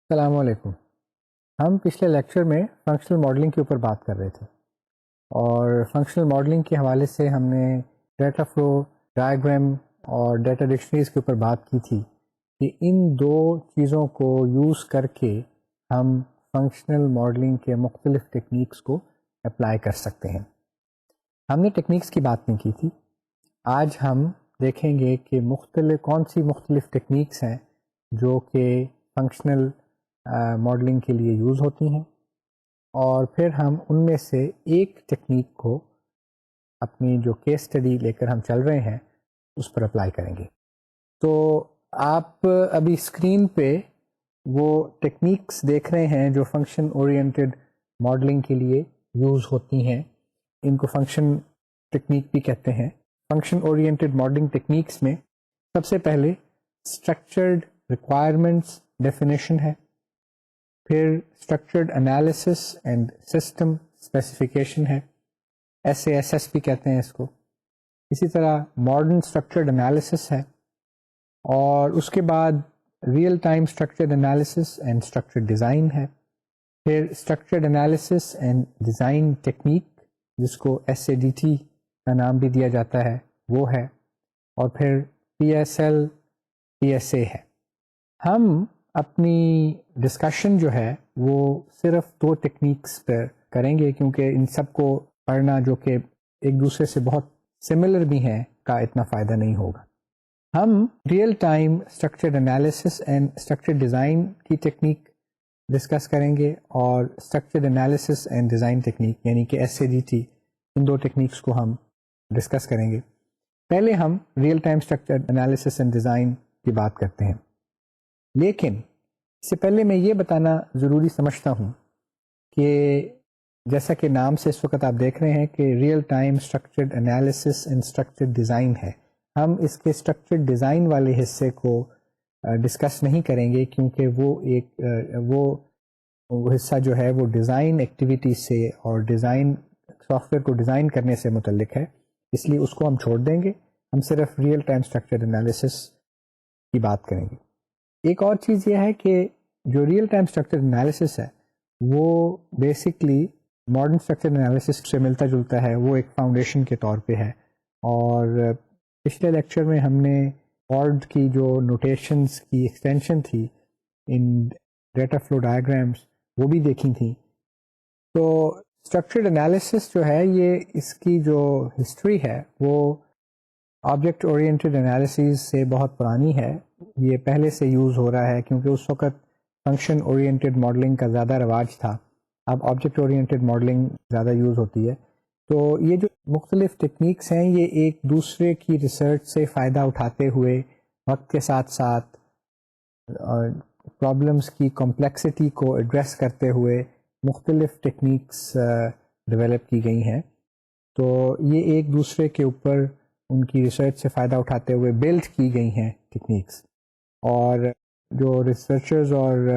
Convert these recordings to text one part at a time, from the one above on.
السلام علیکم. ہم پچھلے لیکچر میں فنکشنل ماڈلنگ کے اوپر بات کر رہے تھے اور فنکشنل ماڈلنگ کے حوالے سے ہم نے ڈیٹا فلو ڈائیگرام اور ڈیٹا ڈکشنریز کے اوپر بات کی تھی کہ ان دو چیزوں کو یوز کر کے ہم فنکشنل ماڈلنگ کے مختلف ٹیکنیکس کو اپلائی کر سکتے ہیں. ہم نے ٹیکنیکس کی بات نہیں کی تھی. آج ہم دیکھیں گے کہ کون سی مختلف ٹیکنیکس ہیں جو کہ فنکشنل ماڈلنگ کے لیے یوز ہوتی ہیں، اور پھر ہم ان میں سے ایک ٹیکنیک کو اپنی جو کیس اسٹڈی لے کر ہم چل رہے ہیں اس پر اپلائی کریں گے. تو آپ ابھی اسکرین پہ وہ ٹیکنیکس دیکھ رہے ہیں جو فنکشن اورینٹیڈ ماڈلنگ کے لیے یوز ہوتی ہیں. ان کو فنکشن ٹیکنیک بھی کہتے ہیں. فنکشن اورینٹیڈ ماڈلنگ ٹیکنیکس میں سب سے پہلے اسٹرکچرڈ ریکوائرمنٹس ڈیفینیشن ہے، پھر structured analysis and system specification ہے، SASS بھی کہتے ہیں اس کو. اسی طرح ماڈرن اسٹرکچرڈ انالیسس ہے، اور اس کے بعد real time structured analysis and structured design ہے. پھر structured analysis and design technique جس کو SADT کا نام بھی دیا جاتا ہے وہ ہے، اور پھر PSL PSA ہے. ہم اپنی ڈسکشن جو ہے وہ صرف دو ٹیکنیکس پر کریں گے کیونکہ ان سب کو پڑھنا جو کہ ایک دوسرے سے بہت سملر بھی ہیں کا اتنا فائدہ نہیں ہوگا. ہم real time structured analysis and structured design کی ٹیکنیک ڈسکس کریں گے، اور structured analysis and design technique یعنی کہ SADT، ان دو ٹیکنیکس کو ہم ڈسکس کریں گے. پہلے ہم real time structured analysis and design کی بات کرتے ہیں، لیکن اس سے پہلے میں یہ بتانا ضروری سمجھتا ہوں کہ جیسا کہ نام سے اس وقت آپ دیکھ رہے ہیں کہ real time structured analysis and structured design ہے. ہم اس کے اسٹرکچرڈ ڈیزائن والے حصے کو ڈسکس نہیں کریں گے کیونکہ وہ حصہ جو ہے وہ ڈیزائن ایکٹیویٹی سے اور ڈیزائن سافٹ ویئر کو ڈیزائن کرنے سے متعلق ہے، اس لیے اس کو ہم چھوڑ دیں گے. ہم صرف ریئل ٹائم اسٹرکچرڈ انالیسس کی بات کریں گے. ایک اور چیز یہ ہے کہ جو ریئل ٹائم اسٹرکچرڈ انالیسس ہے وہ بیسکلی ماڈرن اسٹرکچرڈ انالیسس سے ملتا جلتا ہے، وہ ایک فاؤنڈیشن کے طور پہ ہے. اور پچھلے لیکچر میں ہم نے ORD کی جو نوٹیشنز کی ایکسٹینشن تھی ان ڈیٹا فلو ڈائیگرامس وہ بھی دیکھی تھیں. تو اسٹرکچرڈ انالیسس جو ہے یہ اس کی جو ہسٹری ہے وہ آبجیکٹ اورینٹیڈ انالیسز سے بہت پرانی ہے. یہ پہلے سے یوز ہو رہا ہے کیونکہ اس وقت فنکشن اورینٹیڈ ماڈلنگ کا زیادہ رواج تھا. اب آبجیکٹ اورینٹیڈ ماڈلنگ زیادہ یوز ہوتی ہے. تو یہ جو مختلف ٹیکنیکس ہیں یہ ایک دوسرے کی ریسرچ سے فائدہ اٹھاتے ہوئے وقت کے ساتھ ساتھ پرابلمس کی کمپلیکسٹی کو ایڈریس کرتے ہوئے مختلف ٹیکنیکس ڈیولپ کی گئی ہیں. تو یہ ایک دوسرے کے اوپر ان کی ریسرچ سے فائدہ اٹھاتے ہوئے بلڈ کی گئی ہیں ٹیکنیکس، اور جو ریسرچرز اور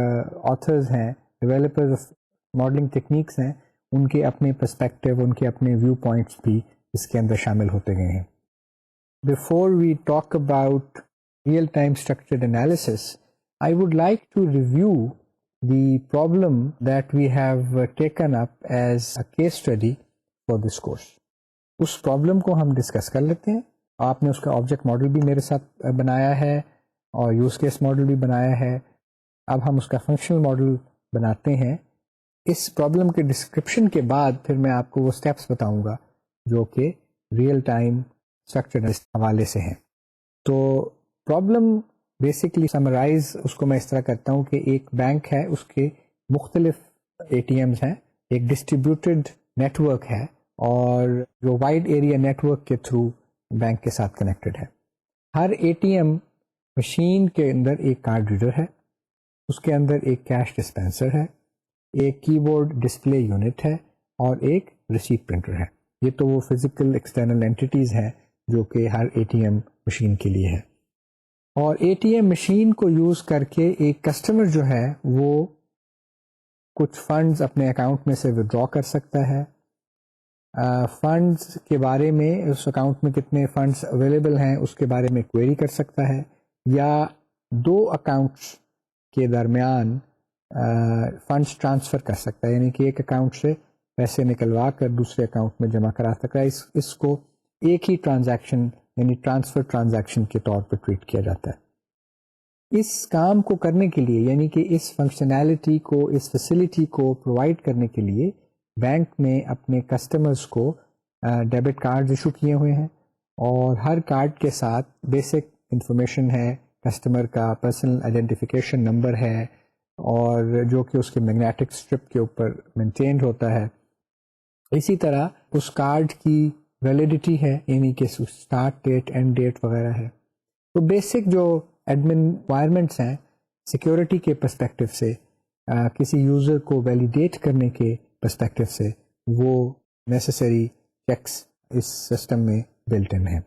آتھرز ہیں، ڈیولپرز آف ماڈلنگ ٹیکنیکس ہیں، ان کے اپنے پرسپیکٹیو، ان کے اپنے ویو پوائنٹس بھی اس کے اندر شامل ہوتے گئے ہیں. Before we talk about real-time structured analysis, I would like to review the problem that we have taken up as a case study for this course. اس پرابلم کو ہم ڈسکس کر لیتے ہیں. آپ نے اس کا آبجیکٹ ماڈل بھی میرے ساتھ بنایا ہے اور یوز کیس ماڈل بھی بنایا ہے. اب ہم اس کا فنکشنل ماڈل بناتے ہیں. اس پرابلم کے ڈسکرپشن کے بعد پھر میں آپ کو وہ اسٹیپس بتاؤں گا جو کہ ریئل ٹائم اسٹرکچر حوالے سے ہیں. تو پرابلم بیسکلی سمرائز اس کو میں اس طرح کرتا ہوں کہ ایک بینک ہے، اس کے مختلف ATMs ہیں، ایک ڈسٹریبیوٹیڈ نیٹ ورک ہے اور جو وائڈ ایریا نیٹ ورک کے تھرو بینک کے ساتھ کنیکٹڈ ہے. ہر ATM مشین کے اندر ایک کارڈ ریڈر ہے، اس کے اندر ایک کیش ڈسپینسر ہے، ایک کی بورڈ ڈسپلے یونٹ ہے اور ایک ریسیٹ پرنٹر ہے. یہ تو وہ فزیکل ایکسٹرنل اینٹیٹیز ہیں جو کہ ہر ATM مشین کے لیے ہے. اور ATM مشین کو یوز کر کے ایک کسٹمر جو ہے وہ کچھ فنڈز اپنے اکاؤنٹ میں سے ودرا کر سکتا ہے. فنڈز کے بارے میں، اس اکاؤنٹ میں کتنے فنڈز اویلیبل ہیں اس کے بارے میں کوئری کر سکتا ہے، یا دو اکاؤنٹس کے درمیان فنڈس ٹرانسفر کر سکتا ہے، یعنی کہ ایک اکاؤنٹ سے پیسے نکلوا کر دوسرے اکاؤنٹ میں جمع کرا سکتا ہے. اس کو ایک ہی ٹرانزیکشن یعنی ٹرانسفر ٹرانزیکشن کے طور پر ٹریٹ کیا جاتا ہے. اس کام کو کرنے کے لیے، یعنی کہ اس فنکشنالٹی کو، اس فیسلٹی کو پرووائڈ کرنے کے لیے بینک نے اپنے کسٹمرز کو ڈیبٹ کارڈ ایشو کیے ہوئے ہیں، اور ہر کارڈ کے ساتھ بیسک انفارمیشن ہے، کسٹمر کا پرسنل آئیڈینٹیفیکیشن نمبر ہے، اور جو کہ اس کے میگنیٹک اسٹرپ کے اوپر مینٹینڈ ہوتا ہے. اسی طرح اس کارڈ کی ویلیڈیٹی ہے، یعنی کہ اسٹارٹ ڈیٹ، اینڈ ڈیٹ وغیرہ ہے. تو بیسک جو ایڈمن ریکوائرمنٹس ہیں سیکیورٹی کے پرسپیکٹو سے، کسی یوزر کو ویلیڈیٹ کرنے کے پرسپیکٹو سے، وہ نیسیسری چیکس اس سسٹم میں بلٹ ان ہیں.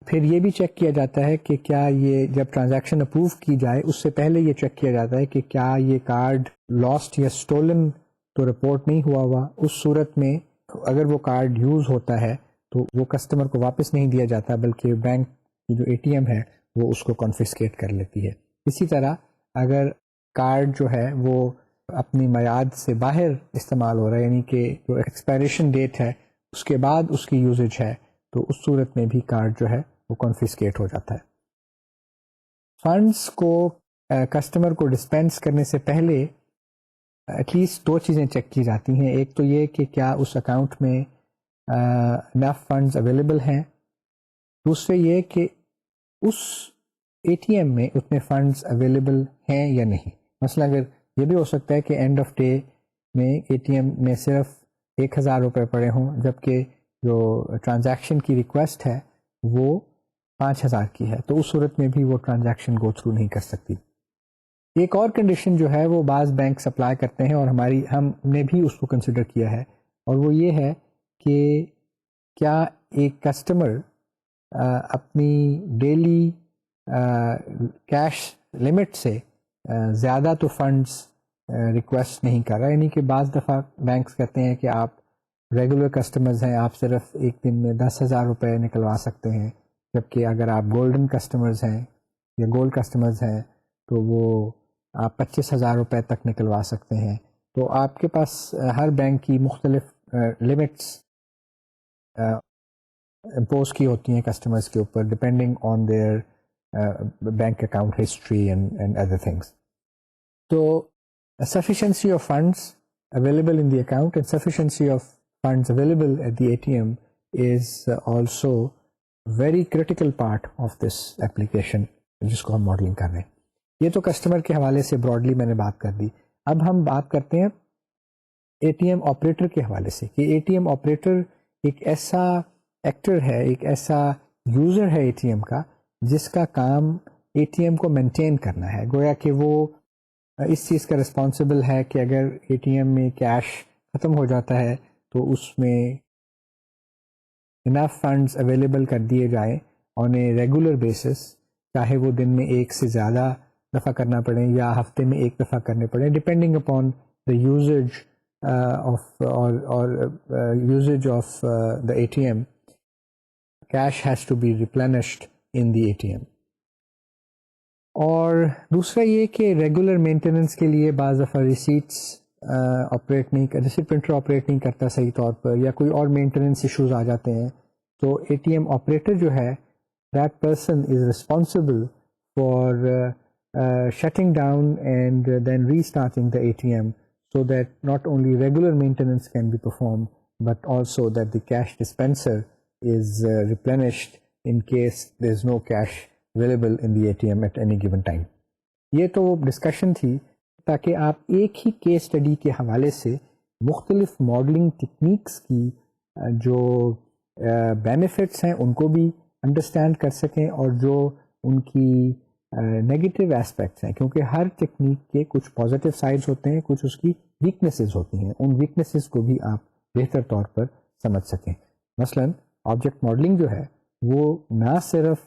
پھر یہ بھی چیک کیا جاتا ہے کہ کیا یہ جب ٹرانزیکشن اپروو کی جائے اس سے پہلے یہ چیک کیا جاتا ہے کہ کیا یہ کارڈ لاسٹ یا اسٹولن تو رپورٹ نہیں ہوا. اس صورت میں اگر وہ کارڈ یوز ہوتا ہے تو وہ کسٹمر کو واپس نہیں دیا جاتا، بلکہ بینک کی جو اے ٹی ایم ہے وہ اس کو کنفسکیٹ کر لیتی ہے. اسی طرح اگر کارڈ جو ہے وہ اپنی میعاد سے باہر استعمال ہو رہا ہے، یعنی کہ جو ایکسپائریشن ڈیٹ ہے اس کے بعد اس کی یوزج ہے، تو اس صورت میں بھی کارڈ جو ہے وہ کنفسکیٹ ہو جاتا ہے. فنڈس کو کسٹمر کو ڈسپینس کرنے سے پہلے ایٹ لیسٹ دو چیزیں چیک کی جاتی ہیں. ایک تو یہ کہ کیا اس اکاؤنٹ میں انف فنڈز اویلیبل ہیں. دوسرے یہ کہ اس اے ٹی ایم میں اتنے فنڈز اویلیبل ہیں یا نہیں. مثلا اگر یہ بھی ہو سکتا ہے کہ اینڈ آف ڈے میں اے ٹی ایم میں صرف 1,000 روپے پڑے ہوں، جبکہ جو ٹرانزیکشن کی ریکویسٹ ہے وہ 5,000 کی ہے، تو اس صورت میں بھی وہ ٹرانزیکشن گو تھرو نہیں کر سکتی. ایک اور کنڈیشن جو ہے وہ بعض بینک سپلائی کرتے ہیں، اور ہم نے بھی اس کو کنسیڈر کیا ہے، اور وہ یہ ہے کہ کیا ایک کسٹمر اپنی ڈیلی کیش لمٹ سے زیادہ تو فنڈز ریکویسٹ نہیں کر رہا. یعنی کہ بعض دفعہ بینکس کہتے ہیں کہ آپ ریگولر کسٹمرز ہیں، آپ صرف ایک دن میں 10,000 روپے نکلوا سکتے ہیں، جبکہ اگر آپ گولڈن کسٹمرز ہیں یا گولڈ کسٹمرز ہیں تو وہ آپ 25,000 روپے تک نکلوا سکتے ہیں. تو آپ کے پاس ہر بینک کی مختلف لمٹس امپوز کی ہوتی ہیں کسٹمرز کے اوپر، depending on their bank account history and other things. تو sufficiency of funds available in the account and sufficiency of funds available at the ATM is also very critical part of this application جس کو ہم modelling کر رہے ہیں. یہ تو customer کے حوالے سے براڈلی میں نے بات کر دی. اب ہم بات کرتے ہیں اے ٹی ایم آپریٹر کے حوالے سے کہ اے ٹی ایم آپریٹر ایک ایسا ایکٹر ہے، ایک ایسا یوزر ہے اے ٹی ایم کا جس کا کام اے ٹی ایم کو مینٹین کرنا ہے. گویا کہ وہ اس چیز کا رسپانسبل ہے کہ اگر اے ٹی ایم میں کیش ختم ہو جاتا ہے تو اس میں انف فنڈز اویلیبل کر دیے جائیں آن اے ریگولر بیسس، چاہے وہ دن میں ایک سے زیادہ دفعہ کرنا پڑے یا ہفتے میں ایک دفعہ کرنے پڑے، depending upon the usage usage of the A T M. Cash has to be ریپلینشڈ in the a T M. اور دوسرا یہ کہ ریگولر مینٹیننس کے لیے بعض دفعہ ریسیٹ پرنٹر آپریٹ نہیں کرتا صحیح طور پر، یا کوئی اور مینٹیننس ایشوز آ جاتے ہیں، تو اے ٹی ایم آپریٹر جو ہے that person is responsible for shutting down and then restarting the A T M, so that not only regular maintenance can be performed but also that the cash dispenser is replenished in case there is no cash available in the ATM at any given time. یہ تو discussion تھی تاکہ آپ ایک ہی case study کے حوالے سے مختلف ماڈلنگ ٹیکنیکس کی جو بینیفٹس ہیں ان کو بھی انڈرسٹینڈ کر سکیں، اور جو ان کی نیگیٹو ایسپیکٹس ہیں، کیونکہ ہر ٹیکنیک کے کچھ پازیٹیو سائڈز ہوتے ہیں، کچھ اس کی ویکنیسز ہوتی ہیں، ان ویکنیسز کو بھی آپ بہتر طور پر سمجھ سکیں. مثلا آبجیکٹ ماڈلنگ جو ہے وہ نہ صرف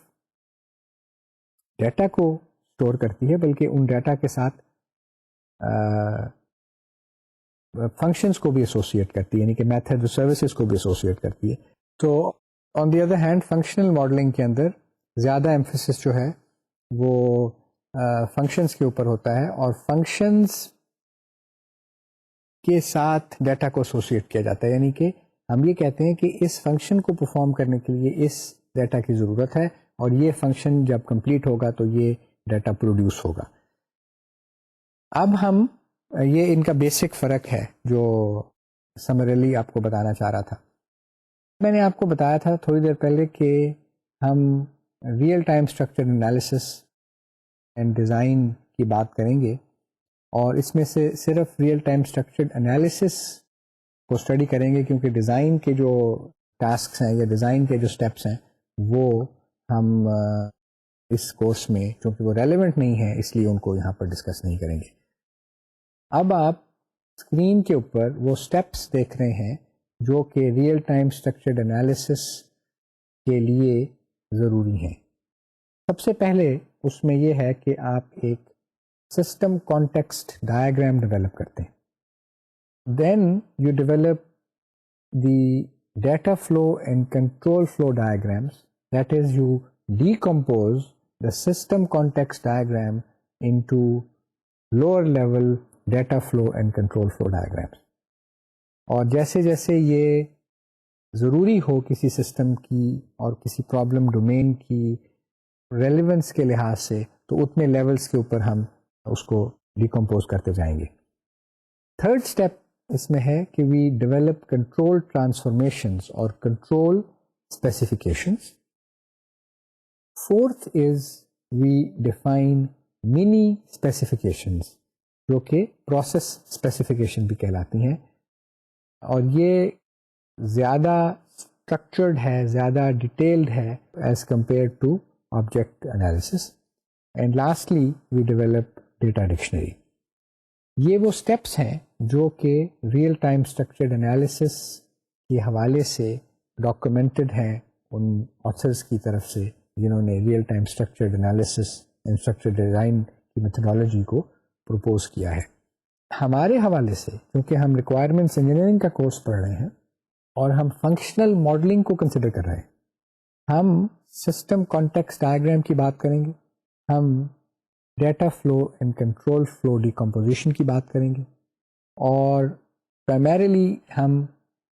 ڈیٹا کو اسٹور کرتی ہے بلکہ ان ڈیٹا کے ساتھ فنکشنز کو بھی ایسوسیٹ کرتی ہے، یعنی کہ میتھڈ سروسز کو بھی ایسوسیٹ کرتی ہے. تو آن the other hand functional modelling کے اندر زیادہ ایمفیسس جو ہے وہ فنکشنز کے اوپر ہوتا ہے، اور فنکشنز کے ساتھ ڈیٹا کو ایسوسیٹ کیا جاتا ہے. یعنی کہ ہم یہ کہتے ہیں کہ اس فنکشن کو پرفارم کرنے کے لیے اس ڈیٹا کی ضرورت ہے اور یہ فنکشن جب کمپلیٹ ہوگا تو یہ ڈیٹا پروڈیوس ہوگا. اب ہم یہ ان کا بیسک فرق ہے جو سمرلی آپ کو بتانا چاہ رہا تھا. میں نے آپ کو بتایا تھا تھوڑی دیر پہلے کہ ہم real time structure analysis and design کی بات کریں گے اور اس میں سے صرف ریئل ٹائم اسٹرکچر انالیسس کو اسٹڈی کریں گے کیونکہ ڈیزائن کے جو ٹاسکس ہیں یا ڈیزائن کے جو اسٹیپس ہیں وہ ہم اس کورس میں چونکہ وہ ریلیونٹ نہیں ہے اس لیے ان کو یہاں پر ڈسکس نہیں کریں گے. اب آپ اسکرین کے اوپر وہ اسٹیپس دیکھ رہے ہیں جو کہ ریئل ٹائم اسٹرکچرڈ انالیسس کے لیے ضروری ہیں. سب سے پہلے اس میں یہ ہے کہ آپ ایک سسٹم کانٹیکسٹ ڈائیگرام ڈیولپ کرتے ہیں. Then you develop the data flow and control flow diagrams. That is you decompose the system context diagram into lower level data flow and control flow diagrams. اور جیسے جیسے یہ ضروری ہو کسی system کی اور کسی پرابلم ڈومین کی ریلیونس کے لحاظ سے تو اتنے لیولز کے اوپر ہم اس کو ڈیکمپوز کرتے جائیں گے. تھرڈ اسٹیپ اس میں ہے کہ وی ڈیولپ کنٹرول ٹرانسفارمیشنز اور control specifications. Fourth is we define mini specifications جو کہ پروسیس اسپیسیفکیشن بھی کہلاتی ہیں اور یہ زیادہ اسٹرکچرڈ ہے, زیادہ ڈیٹیلڈ ہے as compare to object analysis. And lastly we develop data dictionary. یہ وہ اسٹیپس ہیں جو کہ ریئل ٹائم اسٹرکچرڈ انالیسس کے حوالے سے ڈاکومنٹڈ ہیں ان آتھرس کی طرف سے جنہوں نے real time structured analysis and structured design کی میتھڈالوجی کو پروپوز کیا ہے. ہمارے حوالے سے کیونکہ ہم ریکوائرمنٹس انجینئرنگ کا کورس پڑھ رہے ہیں اور ہم فنکشنل ماڈلنگ کو کنسیڈر کر رہے ہیں, ہم سسٹم کانٹیکسٹ ڈائیگرام کی بات کریں گے, ہم data flow and control flu decomposition کی بات کریں گے اور پرائمریلی ہم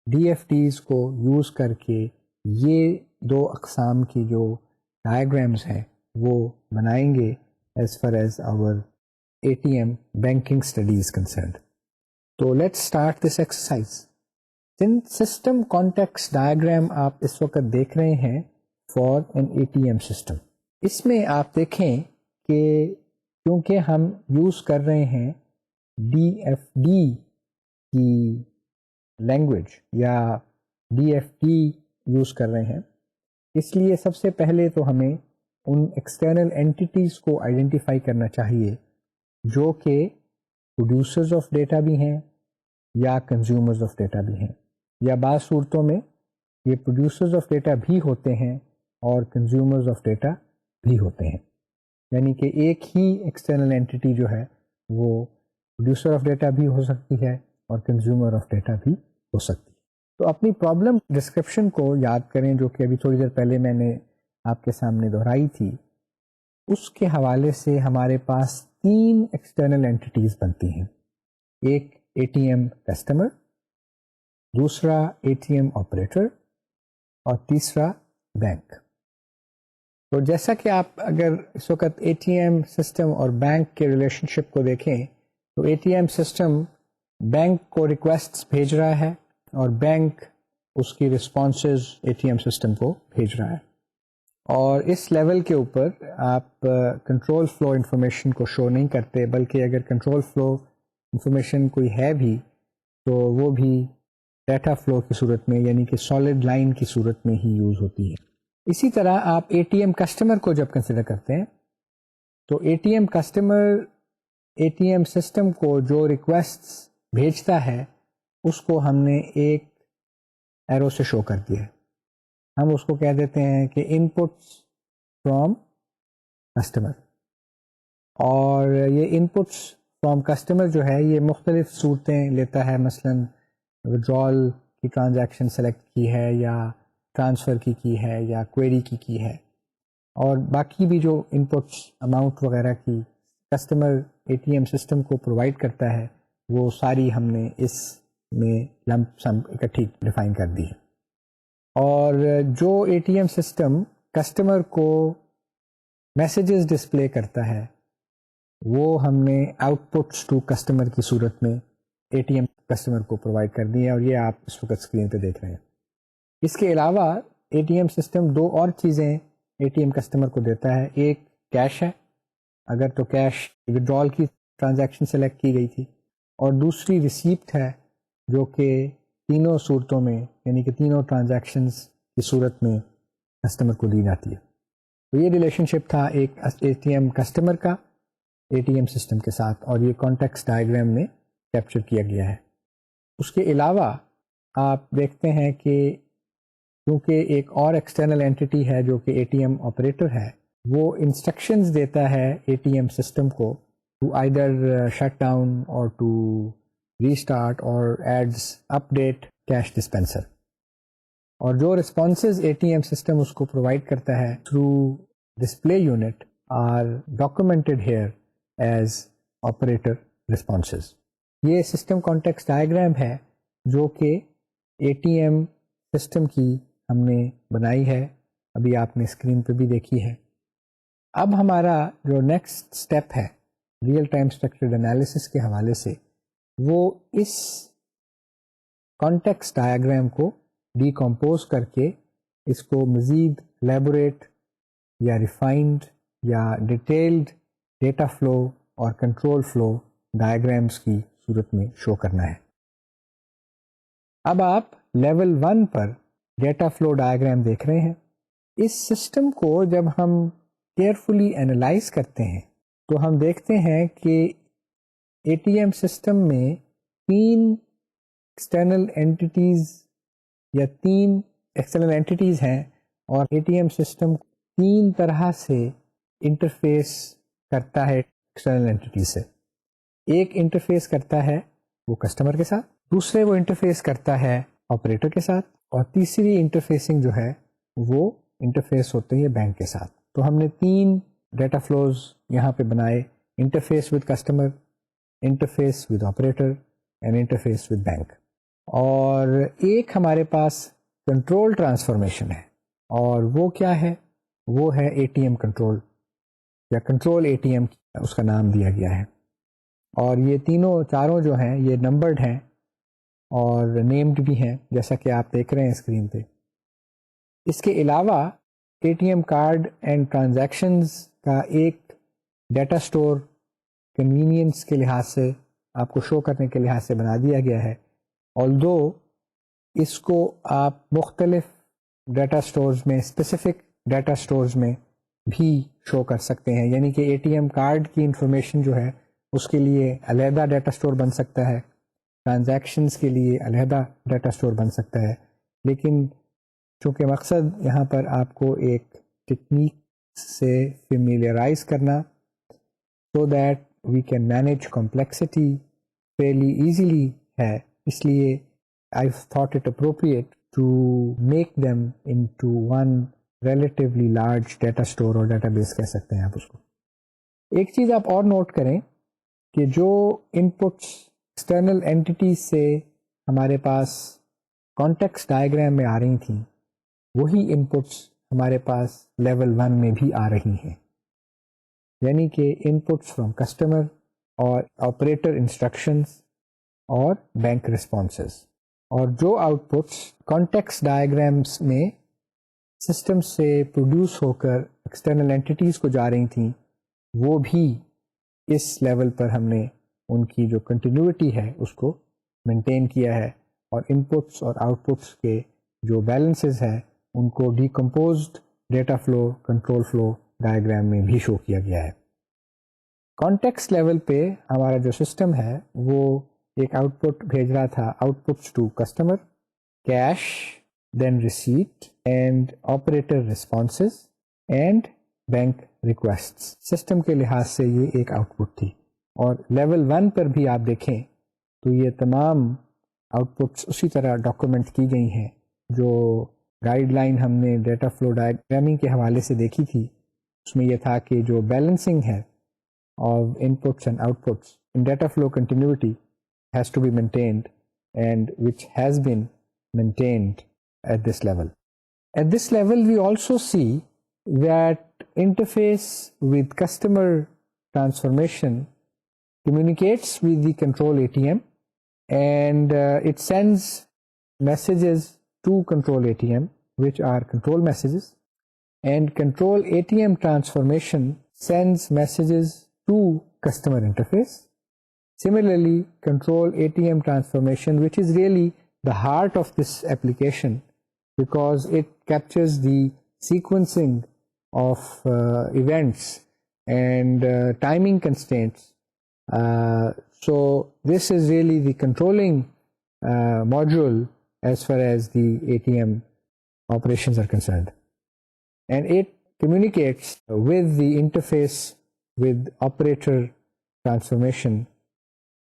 ڈی ایف ڈیز کو یوز کر کے یہ دو اقسام کی جو ڈائیگرامس ہیں وہ بنائیں گے as far as our ATM banking studies concerned. تو let's start this exercise. System context diagram آپ اس وقت دیکھ رہے ہیں فار این ATM سسٹم. اس میں آپ دیکھیں کہ کیونکہ ہم یوز کر رہے ہیں DFD کی لینگویج یا DFD یوز کر رہے ہیں, اس لیے سب سے پہلے تو ہمیں ان ایکسٹرنل اینٹیٹیز کو آئیڈینٹیفائی کرنا چاہیے جو کہ پروڈیوسرز آف ڈیٹا بھی ہیں یا کنزیومرز آف ڈیٹا بھی ہیں, یا بعض صورتوں میں یہ پروڈیوسرز آف ڈیٹا بھی ہوتے ہیں اور کنزیومرز آف ڈیٹا بھی ہوتے ہیں. یعنی کہ ایک ہی ایکسٹرنل اینٹیٹی جو ہے وہ پروڈیوسر آف ڈیٹا بھی ہو سکتی ہے اور کنزیومر آف ڈیٹا بھی ہو سکتی ہے. تو اپنی پرابلم ڈسکرپشن کو یاد کریں جو کہ ابھی تھوڑی دیر پہلے میں نے آپ کے سامنے دہرائی تھی. اس کے حوالے سے ہمارے پاس 3 ایکسٹرنل اینٹیٹیز بنتی ہیں. ایک ATM کسٹمر, دوسرا ATM آپریٹر اور تیسرا بینک. تو جیسا کہ آپ اگر اس وقت ATM سسٹم اور بینک کے ریلیشن شپ کو دیکھیں تو ATM سسٹم بینک کو ریکویسٹس بھیج رہا ہے اور بینک اس کی رسپانسز ATM سسٹم کو بھیج رہا ہے. اور اس لیول کے اوپر آپ کنٹرول فلو انفارمیشن کو شو نہیں کرتے, بلکہ اگر کنٹرول فلو انفارمیشن کوئی ہے بھی تو وہ بھی ڈیٹا فلو کی صورت میں یعنی کہ سالڈ لائن کی صورت میں ہی یوز ہوتی ہے. اسی طرح آپ ATM کسٹمر کو جب کنسیڈر کرتے ہیں تو ATM کسٹمر ATM سسٹم کو جو ریکویسٹ بھیجتا ہے اس کو ہم نے ایک ایرو سے شو کر دیا ہے. ہم اس کو کہہ دیتے ہیں کہ ان پٹس فرام کسٹمر, اور یہ ان پٹس فرام کسٹمر جو ہے یہ مختلف صورتیں لیتا ہے. مثلا وڈرال کی ٹرانزیکشن سلیکٹ کی ہے یا ٹرانسفر کی ہے یا کوئری کی ہے, اور باقی بھی جو ان پٹس اماؤنٹ وغیرہ کی کسٹمر ATM سسٹم کو پرووائڈ کرتا ہے وہ ساری ہم نے اس میں لمپ سم اکٹھی ڈیفائن کر دی ہے. اور جو A T M system customer کو میسیجز ڈسپلے کرتا ہے وہ ہم نے آؤٹ پٹس ٹو کسٹمر کی صورت میں اے ٹی ایم کسٹمر کو پرووائڈ کر دی ہے، اور یہ آپ اس وقت اسکرین پہ دیکھ رہے ہیں. اس کے علاوہ اے ٹی ایم سسٹم دو اور چیزیں اے ٹی ایم کسٹمر کو دیتا ہے. ایک کیش ہے، اگر تو کیش ودرال کی ٹرانزیکشن سلیکٹ کی گئی تھی، اور دوسری ریسیپٹ ہے جو کہ تینوں صورتوں میں یعنی کہ تینوں ٹرانزیکشنز کی صورت میں کسٹمر کو دی جاتی ہے. تو یہ ریلیشن شپ تھا ایک اے ٹی ایم کسٹمر کا اے ٹی ایم سسٹم کے ساتھ، اور یہ کانٹیکسٹ ڈائیگرام میں کیپچر کیا گیا ہے. اس کے علاوہ آپ دیکھتے ہیں کہ کیونکہ ایک اور ایکسٹرنل اینٹی ہے جو کہ اے ٹی ایم آپریٹر ہے، وہ انسٹرکشنز دیتا ہے اے ٹی ایم سسٹم کو ٹو آئدر شٹ ڈاؤن اور ٹو ریسٹارٹ اور ایڈز اپڈیٹ کیش ڈسپینسر. اور جو رسپانسز اے ٹی ایم سسٹم اس کو پرووائڈ کرتا ہے through display unit are documented hair as operator responses. یہ سسٹم کانٹیکسٹ ڈائیگرام ہے جو کہ اے ٹی ایم سسٹم کی ہم نے بنائی ہے، ابھی آپ نے اسکرین پہ بھی دیکھی ہے. اب ہمارا جو نیکسٹ اسٹیپ ہے ریئل ٹائم اسٹرکچرڈ انالیسس کے حوالے سے، وہ اس کانٹیکسٹ ڈائیگرام کو ڈیکمپوز کر کے اس کو مزید لیبوریٹ یا ریفائنڈ یا ڈیٹیلڈ ڈیٹا فلو اور کنٹرول فلو ڈائیگرامس کی صورت میں شو کرنا ہے. اب آپ لیول 1 پر ڈیٹا فلو ڈائیگرام دیکھ رہے ہیں. اس سسٹم کو جب ہم کیئرفلی اینالائز کرتے ہیں تو ہم دیکھتے ہیں کہ اے ٹی ایم سسٹم میں 3 ایکسٹرنل اینٹیز یا 3 ایکسٹرنل اینٹیز ہیں، اور اے ٹی ایم سسٹم 3 طرح سے انٹرفیس کرتا ہے ایکسٹرنل اینٹی سے. ایک انٹرفیس کرتا ہے وہ کسٹمر کے ساتھ، دوسرے وہ انٹرفیس کرتا ہے آپریٹر کے ساتھ، اور تیسری انٹرفیسنگ جو ہے وہ انٹرفیس ہوتی ہے بینک کے ساتھ. تو ہم نے 3 ڈیٹا فلوز یہاں پہ بنائے: interface with customer, interface with operator and interface with bank. اور ایک ہمارے پاس کنٹرول ٹرانسفارمیشن ہے، اور وہ کیا ہے؟ وہ ہے اے ٹی ایم کنٹرول یا کنٹرول اے ٹی ایم اس کا نام دیا گیا ہے. اور یہ چاروں جو ہیں یہ نمبرڈ ہیں اور نیمڈ بھی ہیں جیسا کہ آپ دیکھ رہے ہیں اسکرین پہ. اس کے علاوہ A T M card and transactions کا ایک ڈیٹا سٹور کنوینئنس کے لحاظ سے آپ کو شو کرنے کے لحاظ سے بنا دیا گیا ہے. آلدو اس کو آپ مختلف ڈیٹا سٹورز میں، اسپیسیفک ڈیٹا سٹورز میں بھی شو کر سکتے ہیں، یعنی کہ اے ٹی ایم کارڈ کی انفارمیشن جو ہے اس کے لیے علیحدہ ڈیٹا سٹور بن سکتا ہے، ٹرانزیکشنز کے لیے علیحدہ ڈیٹا سٹور بن سکتا ہے. لیکن چونکہ مقصد یہاں پر آپ کو ایک ٹیکنیک سے فیملیئرائز کرنا so that we can manage complexity fairly easily ہے، اس لیے I thought it appropriate to make them into one relatively large data store اور ڈیٹا بیس کہہ سکتے ہیں آپ اس کو. ایک چیز آپ اور نوٹ کریں کہ جو ان پٹس ایکسٹرنل اینٹیز سے ہمارے پاس کانٹیکسٹ ڈائیگرام میں آ رہی تھیں، وہی ان پٹس ہمارے پاس لیول 1 میں بھی آ رہی ہیں، یعنی کہ ان پٹس فرام کسٹمر اور آپریٹر انسٹرکشنز اور بینک رسپانسز. اور جو آؤٹ پٹس کانٹیکسٹ ڈائیگرامس میں سسٹم سے پروڈیوس ہو کر ایکسٹرنل اینٹیز کو جا رہی تھیں، وہ بھی اس لیول پر ہم نے ان کی جو کنٹینیوٹی ہے اس کو مینٹین کیا ہے، اور ان پٹس اور آؤٹ پٹس کے جو بیلنسز ہیں ان کو decomposed data flow control flow diagram میں بھی شو کیا گیا ہے. کانٹیکسٹ لیول پہ ہمارا جو سسٹم ہے وہ ایک آؤٹ پٹ بھیج رہا تھا، out پٹس to customer, cash, then reset and operator responses and bank ریکویسٹس. System کے لحاظ سے یہ ایک آؤٹ پٹ تھی. اور لیول 1 پر بھی آپ دیکھیں تو یہ تمام آؤٹ پٹس اسی طرح ڈاکومنٹ کی گئی ہیں. جو گائیڈ لائن ہم نے ڈیٹا فلو ڈائیگرامنگ کے حوالے سے دیکھی تھی اس میں یہ تھا کہ جو بیلنسنگ ہے of in پٹس and out پٹس in data flow continuity has to be maintained and which has been maintained at this level. At this level, we also see that interface with customer transformation communicates with the control ATM, and it sends messages to control ATM, which are control messages, and control ATM transformation sends messages to customer interface. Similarly, control ATM transformation, which is really the heart of this application because it captures the sequencing of events and timing constraints. So this is really the controlling module as far as the ATM operations are concerned. And it communicates with the interface with operator transformation.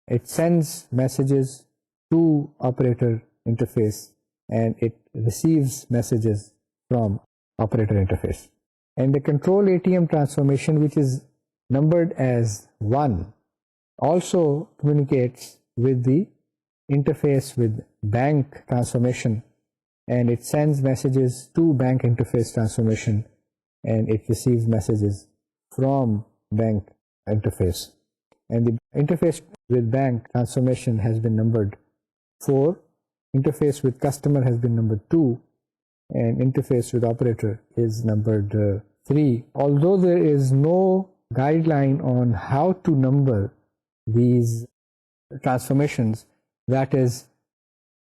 It sends messages to operator interface and it receives messages from operator interface. And the control ATM transformation, which is numbered as 1, also communicates with the interface with bank transformation, and it sends messages to bank interface transformation and it receives messages from bank interface. And the interface with bank transformation has been numbered 4, interface with customer has been numbered 2, and interface with operator is numbered 3. Although there is no guideline on how to number these transformations, that is,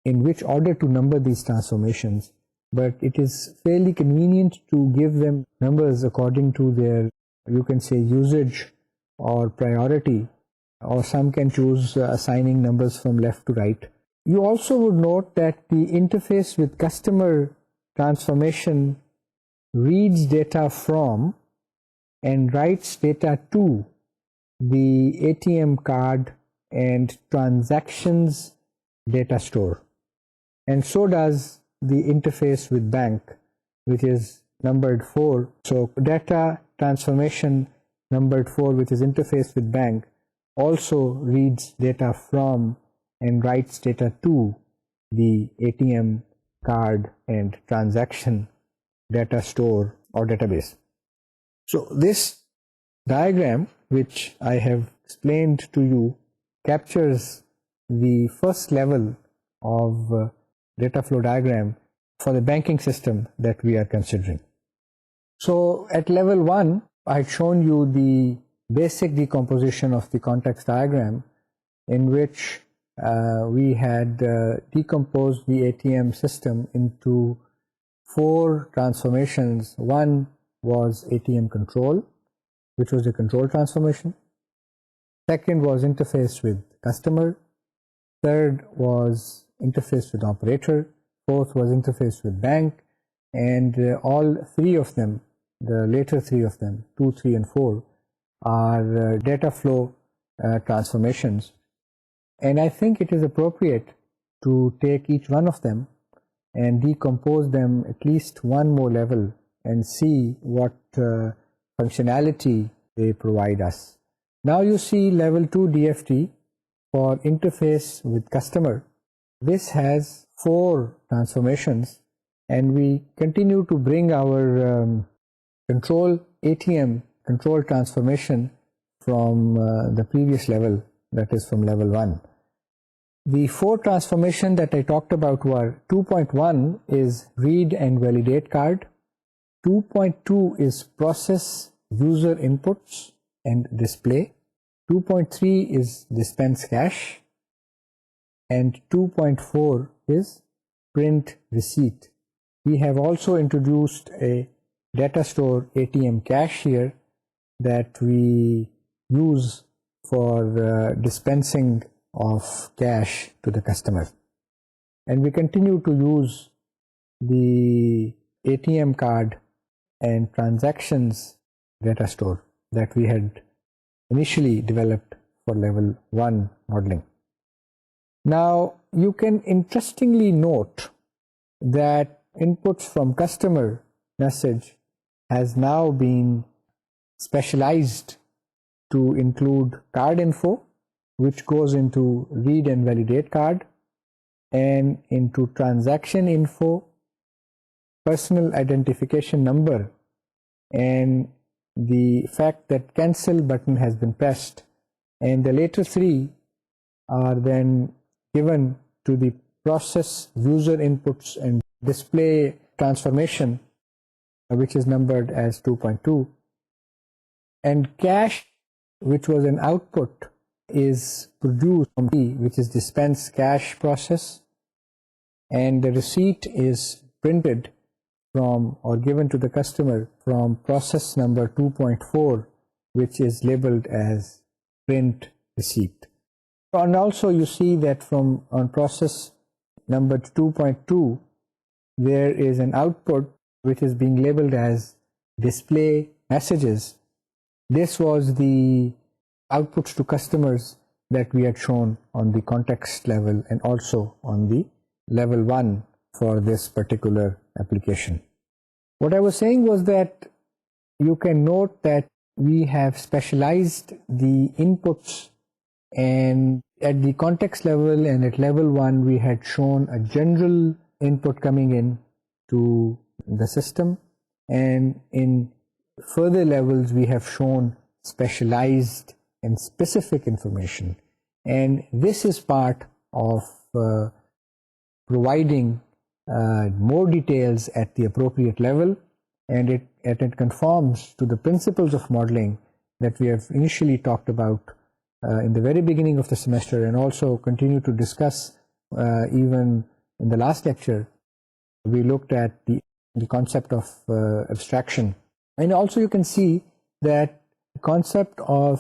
in which order to number these transformations, but it is fairly convenient to give them numbers according to their, you can say, usage or priority, or some can choose assigning numbers from left to right. You also would note that the interface with customer transformation reads data from and writes data to the ATM card and transactions data store. And so does the interface with bank, which is numbered 4. So data transformation numbered 4, which is interface with bank, also reads data from and writes data to the ATM card and transaction data store or database. So this diagram, which I have explained to you, captures the first level of data flow diagram for the banking system that we are considering. So at level 1, I had shown you the basic decomposition of the context diagram, in which we had decomposed the ATM system into 4 transformations. One was ATM control, which was the control transformation. Second was interface with customer. Third was interface with operator. Fourth was interface with bank. And all 3 of them, the later 3 of them, 2, 3, and 4, are data flow transformations. And I think it is appropriate to take each one of them and decompose them at least one more level and see what functionality they provide us. Now you see level 2 DFT for interface with customer. This has 4 transformations, and we continue to bring our control ATM control transformation from the previous level, that is from level 1. The 4 transformations that I talked about were 2.1 is read and validate card, 2.2 is process user inputs and display, 2.3 is dispense cash, and 2.4 is print receipt. We have also introduced a data store ATM cache here that we use for dispensing of cash to the customer. And we continue to use the ATM card and transactions data store that we had initially developed for level 1 modeling. Now you can interestingly note that inputs from customer message has now been specialized to include card info which goes into read and validate card, and into transaction info, personal identification number, and the fact that cancel button has been pressed. And the later three are then given to the process user inputs and display transformation, which is numbered as 2.2. And cash, which was an output, is produced from D, which is dispense cash process, and the receipt is printed from or given to the customer from process number 2.4, which is labeled as print receipt. And also you see that from on process number 2.2, there is an output which is being labeled as display messages. This was the outputs to customers that we had shown on the context level and also on the level 1 for this particular application. What I was saying was that you can note that we have specialized the inputs, and at the context level and at level 1 we had shown a general input coming in to the system, and in further levels we have shown specialized and specific information, and this is part of providing more details at the appropriate level, and it conforms to the principles of modeling that we have initially talked about in the very beginning of the semester, and also continue to discuss even in the last lecture. We looked at the concept of abstraction, and also you can see that the concept of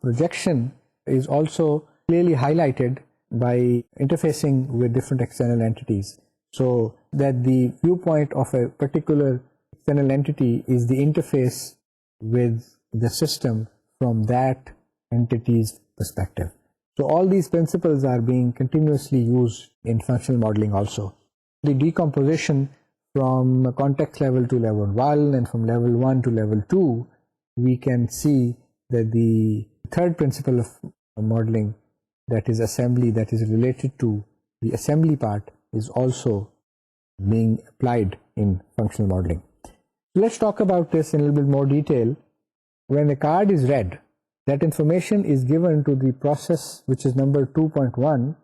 projection is also clearly highlighted by interfacing with different external entities, so that the viewpoint of a particular external entity is the interface with the system from that entity's perspective. So all these principles are being continuously used in functional modeling also. The decomposition from context level to level 1 and from level 1 to level 2, we can see that the third principle of modeling, that is assembly, that is related to the assembly part, is also being applied in functional modeling. Let's talk about this in a little bit more detail. When the card is read, that information is given to the process which is number 2.1,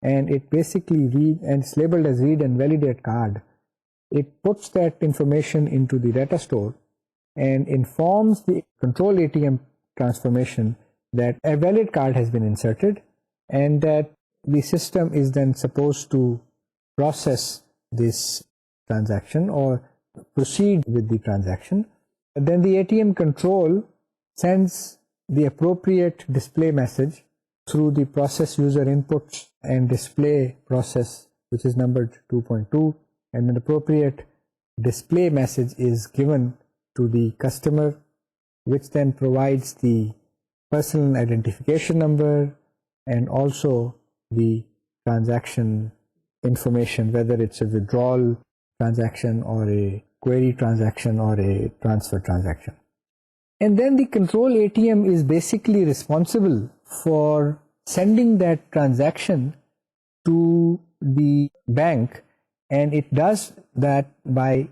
and it basically read, and it's labeled as read and validate card. It puts that information into the data store and informs the control ATM transformation that a valid card has been inserted, and that the system is then supposed to process this transaction or proceed with the transaction. Then the ATM control sends the appropriate display message through the process user inputs and display process, which is numbered 2.2, and an appropriate display message is given to the customer, which then provides the personal identification number and also the transaction information, whether it's a withdrawal transaction or a query transaction or a transfer transaction. And then the control ATM is basically responsible for sending that transaction to the bank, and it does that by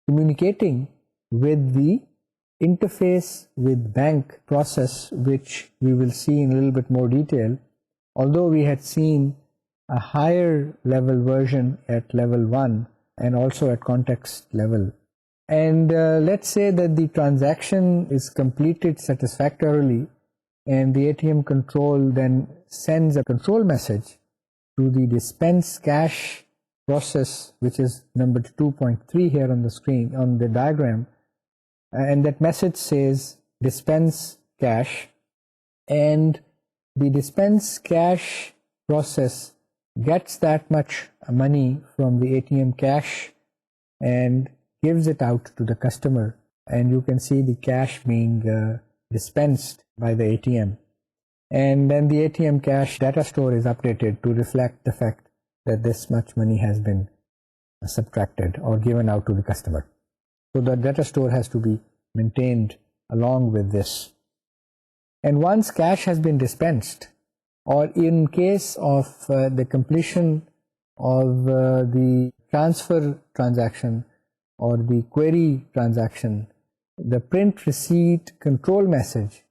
communicating with the interface with bank process, which we will see in a little bit more detail, although we had seen a higher level version at level 1 and also at context level. And let's say that the transaction is completed satisfactorily, and the ATM control then sends a control message to the dispense cash process, which is numbered 2.3 here on the screen, on the diagram, and that message says dispense cash, and the dispense cash process gets that much money from the ATM cash and gives it out to the customer, and you can see the cash being dispensed by the ATM. And then the ATM cash data store is updated to reflect the fact that this much money has been subtracted or given out to the customer. So the data store has to be maintained along with this. And once cash has been dispensed, or in case of the completion of the transfer transaction or the query transaction, the print receipt control message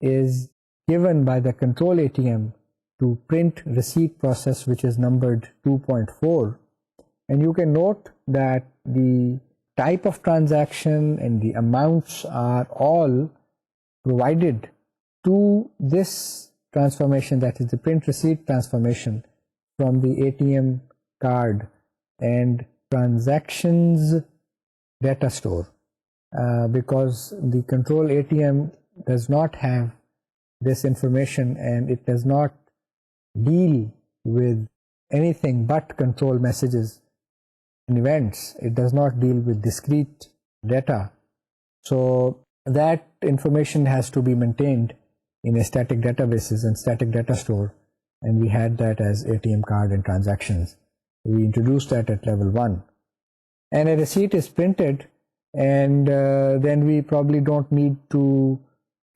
is given by the control ATM to print receipt process, which is numbered 2.4. And you can note that the type of transaction and the amounts are all provided to this transformation, that is the print receipt transformation, from the ATM card and transactions data store, because the control ATM does not have this information and it does not deal with anything but control messages and events. It does not deal with discrete data. So that information has to be maintained in a static databases and static data store, and we had that as ATM card and transactions. We introduced that at level 1. And a receipt is printed, and then we probably don't need to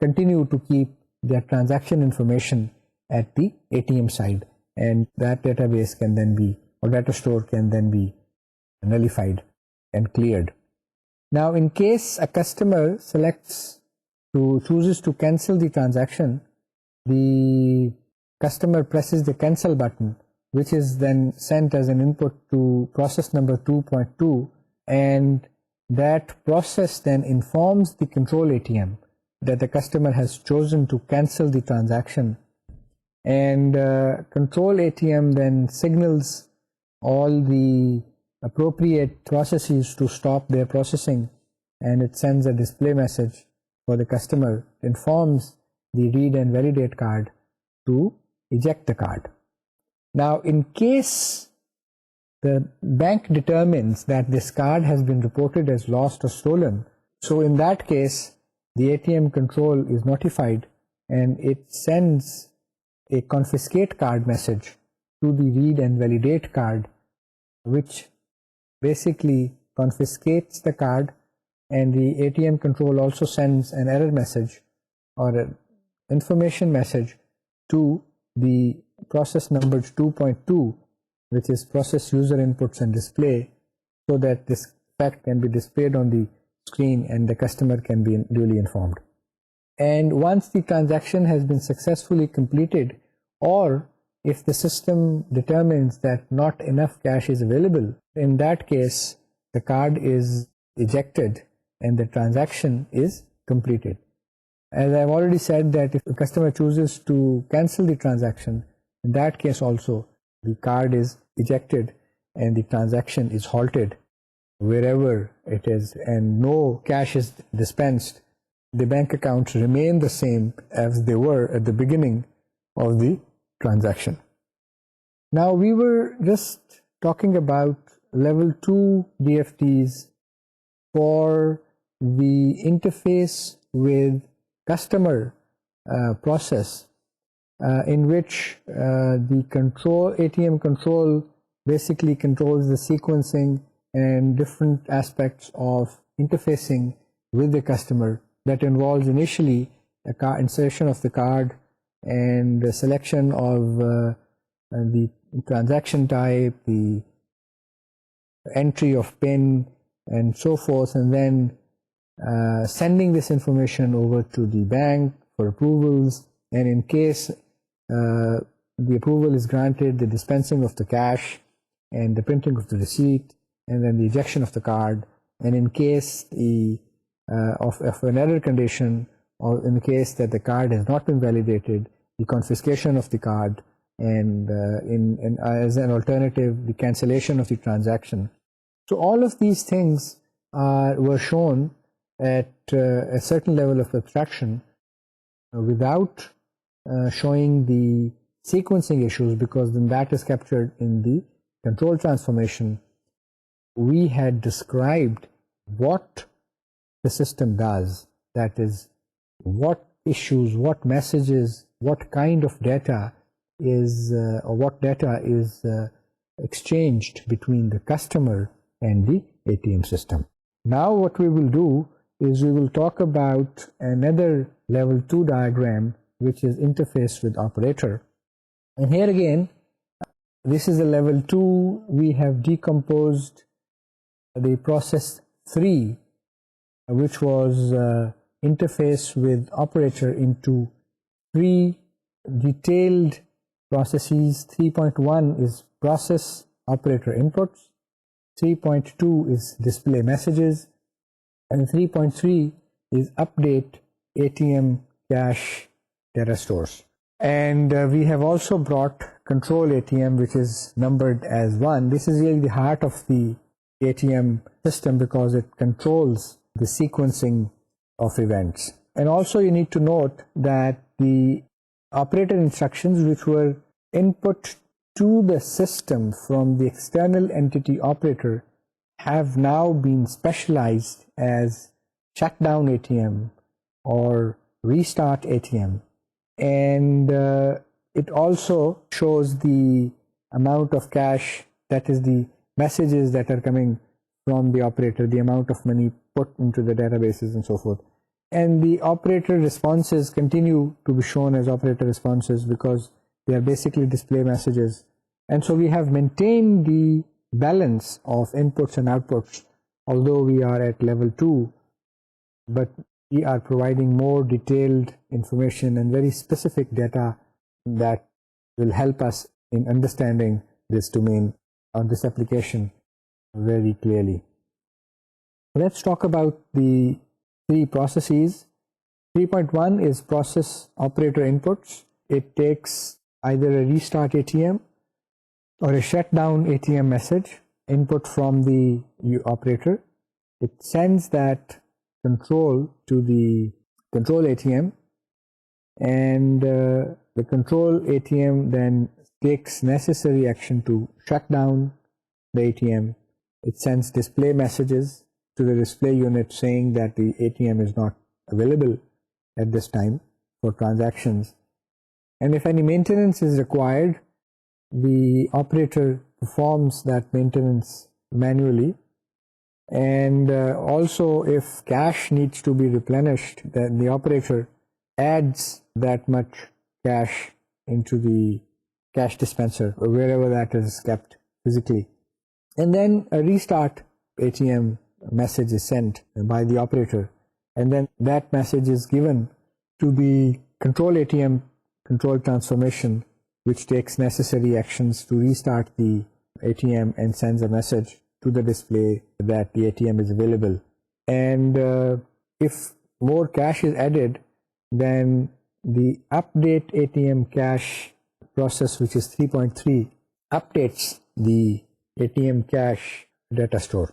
continue to keep that transaction information at the ATM side, and that database can then be, or data store can then be nullified and cleared. Now, in case a customer chooses to cancel the transaction, the customer presses the cancel button, which is then sent as an input to process number 2.2, and that process then informs the control ATM that the customer has chosen to cancel the transaction, and control ATM then signals all the appropriate processes to stop their processing, and it sends a display message for the customer, informs the read and validate card to eject the card. Now, in case the bank determines that this card has been reported as lost or stolen, so in that case the ATM control is notified and it sends a confiscate card message to the read and validate card, which basically confiscates the card, and the ATM control also sends an error message or an information message to the process number 2.2, which is process user inputs and display, so that this fact can be displayed on the screen and the customer can be duly informed. And once the transaction has been successfully completed, or if the system determines that not enough cash is available, in that case the card is ejected and the transaction is completed. As I've already said, that if the customer chooses to cancel the transaction, in that case also the card is ejected and the transaction is halted wherever it is, and no cash is dispensed. The bank accounts remain the same as they were at the beginning of the transaction. Now, we were just talking about level 2 DFTs for the interface with customer process, in which the ATM control basically controls the sequencing and different aspects of interfacing with the customer. That involves initially the insertion of the card and the selection of the transaction type, the entry of PIN and so forth, and then sending this information over to the bank for approvals, and in case the approval is granted, the dispensing of the cash and the printing of the receipt, and then the ejection of the card, and in case of an error condition, or in the case that the card has not been validated, the confiscation of the card, and as an alternative, the cancellation of the transaction. So all of these things were shown at a certain level of abstraction without showing the sequencing issues, because then that is captured in the control transformation. We had described what the system does, that is, what issues, what messages, what kind of data is, or what data is exchanged between the customer and the ATM system. Now what we will do is we will talk about another level 2 diagram, which is interface with operator. And here again, this is a level 2. We have decomposed the process 3, which was interface with operator, into 3 detailed processes. 3.1 is process operator inputs, 3.2 is display messages, and 3.3 is update ATM cache data stores. And we have also brought control ATM, which is numbered as 1. This is really the heart of the ATM system because it controls the sequencing of events. And also you need to note that the operator instructions which were input to the system from the external entity operator have now been specialized as shutdown ATM or restart ATM. And it also shows the amount of cache, that is the messages that are coming from the operator, the amount of money put into the databases and so forth. And the operator responses continue to be shown as operator responses because they are basically display messages. And so we have maintained the balance of inputs and outputs, although we are at level 2, but we are providing more detailed information and very specific data that will help us in understanding this domain or this application very clearly. Let's talk about the 3 processes. 3.1 is process operator inputs. It takes either a restart ATM or a shutdown ATM message input from the operator. It sends that control to the control ATM, and the control ATM then takes necessary action to shut down the ATM. It sends display messages to the display unit saying that the ATM is not available at this time for transactions. And if any maintenance is required, the operator performs that maintenance manually. And also if cache needs to be replenished, then the operator adds that much cache into the cache dispenser or wherever that is kept physically. And then a restart ATM message is sent by the operator, and then that message is given to the control ATM control transformation, which takes necessary actions to restart the ATM and sends a message to the display that the ATM is available. And if more cache is added, then the update ATM cache process, which is 3.3, updates the ATM cache data store.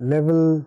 level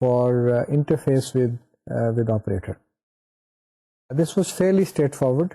for interface with operator. This was fairly straightforward.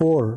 4,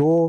2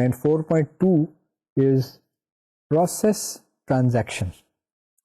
and 4.2 is process transaction.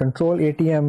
control ATM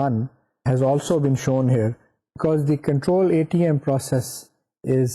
1 has also been shown here because the control ATM process is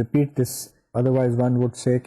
repeat this, otherwise one would say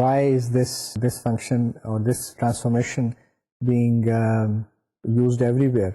why is this function or this transformation being used everywhere.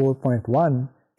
4.1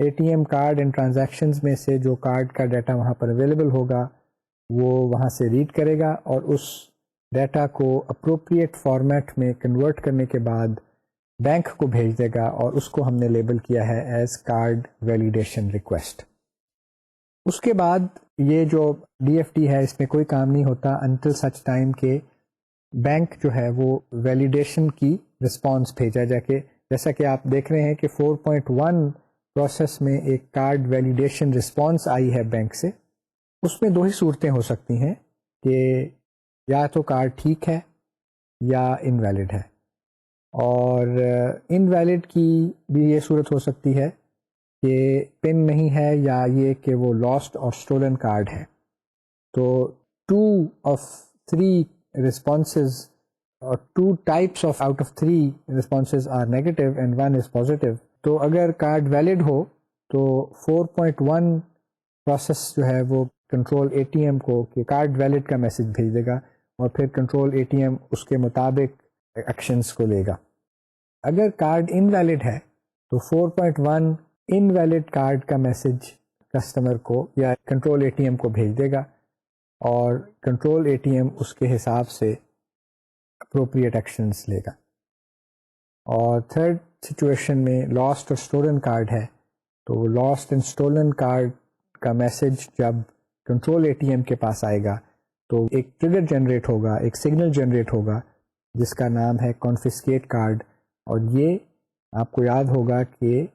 A T M card and transactions میں سے جو card کا data وہاں پر available ہوگا وہ وہاں سے red کرے گا اور اس ڈیٹا کو اپروپریٹ فارمیٹ میں کنورٹ کرنے کے بعد بینک کو بھیج دے گا، اور اس کو ہم نے لیبل کیا ہے ایز کارڈ ویلیڈیشن ریکویسٹ. اس کے بعد یہ جو ڈی ایف ٹی ہے اس میں کوئی کام نہیں ہوتا انٹل سچ ٹائم کہ بینک جو ہے وہ ویلیڈیشن کی رسپانس بھیجا جا کے، جیسا کہ آپ دیکھ رہے ہیں کہ 4.1 پروسیس میں ایک کارڈ ویلیڈیشن رسپانس آئی ہے بینک سے. اس میں دو ہی صورتیں ہو سکتی ہیں کہ یا تو کارڈ ٹھیک ہے یا انویلڈ ہے، اور انویلڈ کی بھی یہ صورت ہو سکتی ہے کہ پن نہیں ہے یا یہ کہ وہ لاسٹ اور اسٹولن کارڈ ہے. تو 2 of 3 responses or 2 types of out of 3 responses are negative and 1 is positive. تو اگر کارڈ ویلڈ ہو تو 4.1 پروسیس جو ہے وہ کنٹرول اے ٹی ایم کو کہ کارڈ ویلڈ کا میسج بھیج دے گا، اور پھر کنٹرول اے ٹی ایم اس کے مطابق ایکشنز کو لے گا. اگر کارڈ انویلڈ ہے تو 4.1 انویلڈ کارڈ کا میسج کسٹمر کو یا کنٹرول اے ٹی ایم کو بھیج دے گا، اور کنٹرول اے ٹی ایم اس کے حساب سے اپروپریٹ ایکشنز لے گا. اور تھرڈ سچویشن میں لاسٹ اور اسٹولن کارڈ ہے تو وہ لاسٹ اینڈ اسٹولن کارڈ کا میسج جب کنٹرول اے ٹی ایم کے پاس آئے گا تو ایک ٹریگر جنریٹ ہوگا، ایک سگنل جنریٹ ہوگا جس کا نام ہے کانفسکیٹ کارڈ. اور یہ آپ کو یاد ہوگا کہ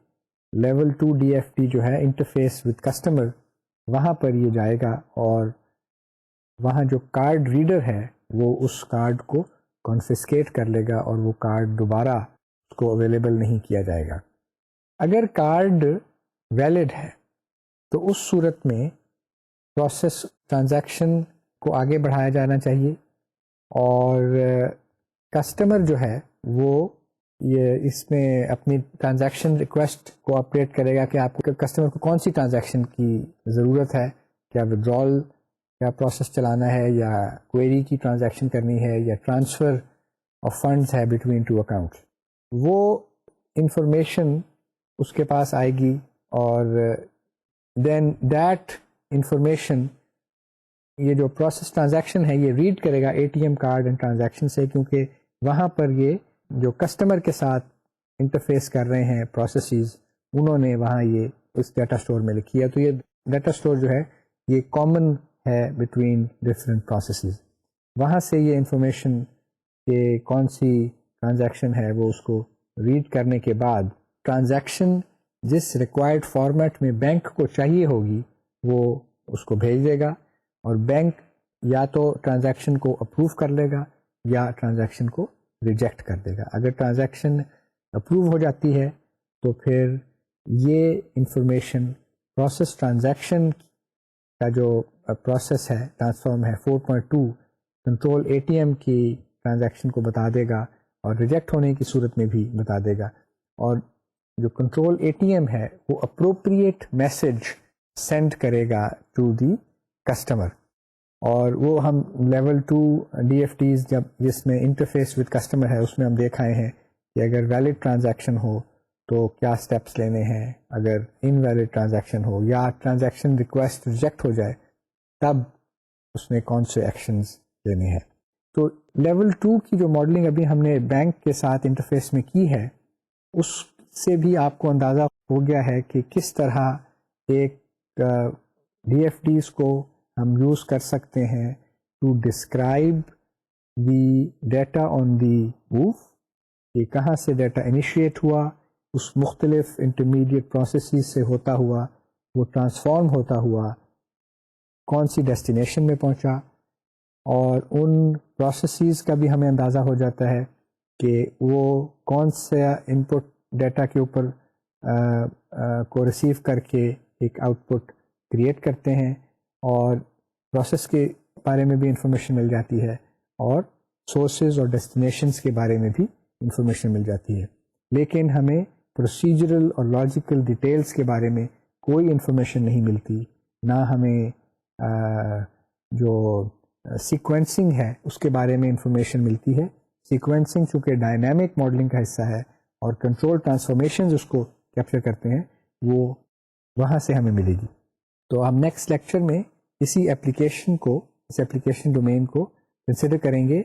لیول 2 ڈی ایف ٹی جو ہے انٹرفیس وتھ کسٹمر، وہاں پر یہ جائے گا اور وہاں جو کارڈ ریڈر ہے وہ اس کارڈ کو کانفسکیٹ کر لے گا اور وہ کارڈ دوبارہ اس کو اویلیبل نہیں کیا جائے گا. اگر کارڈ ویلڈ ہے تو اس صورت میں پروسیس ٹرانزیکشن کو آگے بڑھایا جانا چاہیے، اور کسٹمر جو ہے وہ یہ اس میں اپنی ٹرانزیکشن ریکویسٹ کو اپڈیٹ کرے گا کہ آپ کو کسٹمر کو کون سی ٹرانزیکشن کی ضرورت ہے، کیا ودرال کا پروسیس چلانا ہے یا کوئری کی ٹرانزیکشن کرنی ہے یا ٹرانسفر آف فنڈز ہے بٹوین 2 اکاؤنٹس. وہ انفارمیشن اس کے پاس آئے گی، اور دین دیٹ انفارمیشن یہ جو پروسیس ٹرانزیکشن ہے یہ ریڈ کرے گا اے T M card and transaction سے، کیونکہ وہاں پر یہ جو کسٹمر کے ساتھ انٹرفیس کر رہے ہیں پروسیسز انہوں نے وہاں یہ اس ڈیٹا اسٹور میں لکھی ہے. تو یہ ڈیٹا اسٹور جو ہے یہ کامن ہے بٹوین ڈفرینٹ پروسیسز. وہاں سے یہ انفارمیشن کہ کون سی ٹرانزیکشن ہے وہ اس کو ریڈ کرنے کے بعد ٹرانزیکشن جس ریکوائرڈ فارمیٹ میں بینک کو چاہیے ہوگی وہ اس کو بھیج دے گا، اور بینک یا تو ٹرانزیکشن کو اپروو کر لے گا یا ٹرانزیکشن کو ریجیکٹ کر دے گا. اگر ٹرانزیکشن اپروو ہو جاتی ہے تو پھر یہ انفارمیشن پروسیس ٹرانزیکشن کا جو پروسیس ہے ٹرانسفارم ہے 4.2 کنٹرول اے ٹی ایم کی ٹرانزیکشن کو بتا دے گا، اور ریجیکٹ ہونے کی صورت میں بھی بتا دے گا. اور جو کنٹرول اے ٹی ایم ہے وہ اپروپریٹ میسج سینڈ کرے گا ٹو دی کسٹمر. اور وہ ہم لیول 2 ڈی ایف ٹیز جب جس میں انٹرفیس وتھ کسٹمر ہے اس میں ہم دیکھ آئے ہیں کہ اگر ویلڈ ٹرانزیکشن ہو تو کیا اسٹیپس لینے ہیں، اگر انویلڈ ٹرانزیکشن ہو یا ٹرانزیکشن ریکویسٹ ریجیکٹ ہو جائے تب اس میں کون سے ایکشنز لینے ہیں. تو لیول 2 کی جو ماڈلنگ ابھی ہم نے بینک کے ساتھ انٹرفیس میں کی ہے اس سے بھی آپ کو اندازہ ہو گیا ہے کہ کس طرح ایک ڈی ایف ڈیز کو ہم یوز کر سکتے ہیں to describe the data on the move, کہ کہاں سے ڈیٹا انیشیٹ ہوا، اس مختلف انٹرمیڈیٹ پروسیسز سے ہوتا ہوا وہ ٹرانسفارم ہوتا ہوا کون سی ڈیسٹینیشن میں پہنچا، اور ان پروسیسز کا بھی ہمیں اندازہ ہو جاتا ہے کہ وہ کون سا ان پٹ ڈیٹا کے اوپر کو ریسیو کر کے ایک آؤٹ پٹ کریٹ کرتے ہیں، اور پروسیس کے بارے میں بھی انفارمیشن مل جاتی ہے اور سورسز اور ڈیسٹینیشنز کے بارے میں بھی انفارمیشن مل جاتی ہے. لیکن ہمیں پروسیجرل اور لاجیکل ڈیٹیلز کے بارے میں کوئی انفارمیشن نہیں ملتی، نہ ہمیں جو سیکوینسنگ ہے اس کے بارے میں انفارمیشن ملتی ہے. سیکوینسنگ چونکہ ڈائنامک ماڈلنگ کا حصہ ہے اور کنٹرول ٹرانسفارمیشنز اس کو کیپچر کرتے ہیں، وہ وہاں سے ہمیں ملے گی. تو ہم نیکسٹ لیکچر میں اسی ایپلیکیشن کو, اس ایپلیکیشن ڈومین کو کنسیڈر کریں گے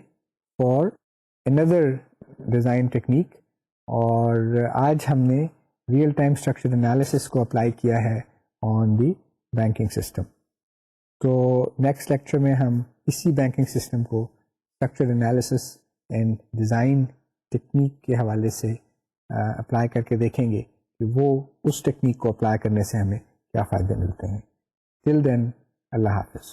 فار اندر ڈیزائن ٹیکنیک. اور آج ہم نے ریئل ٹائم اسٹرکچر انالیسس کو اپلائی کیا ہے آن دی بینکنگ سسٹم. تو نیکسٹ لیکچر میں ہم اسی بینکنگ سسٹم کو structure analysis and design technique کے حوالے سے اپلائی کر کے دیکھیں گے کہ وہ اس ٹیکنیک کو اپلائی کرنے سے ہمیں کیا فائدے ملتے ہیں. ٹل دین, اللہ حافظ.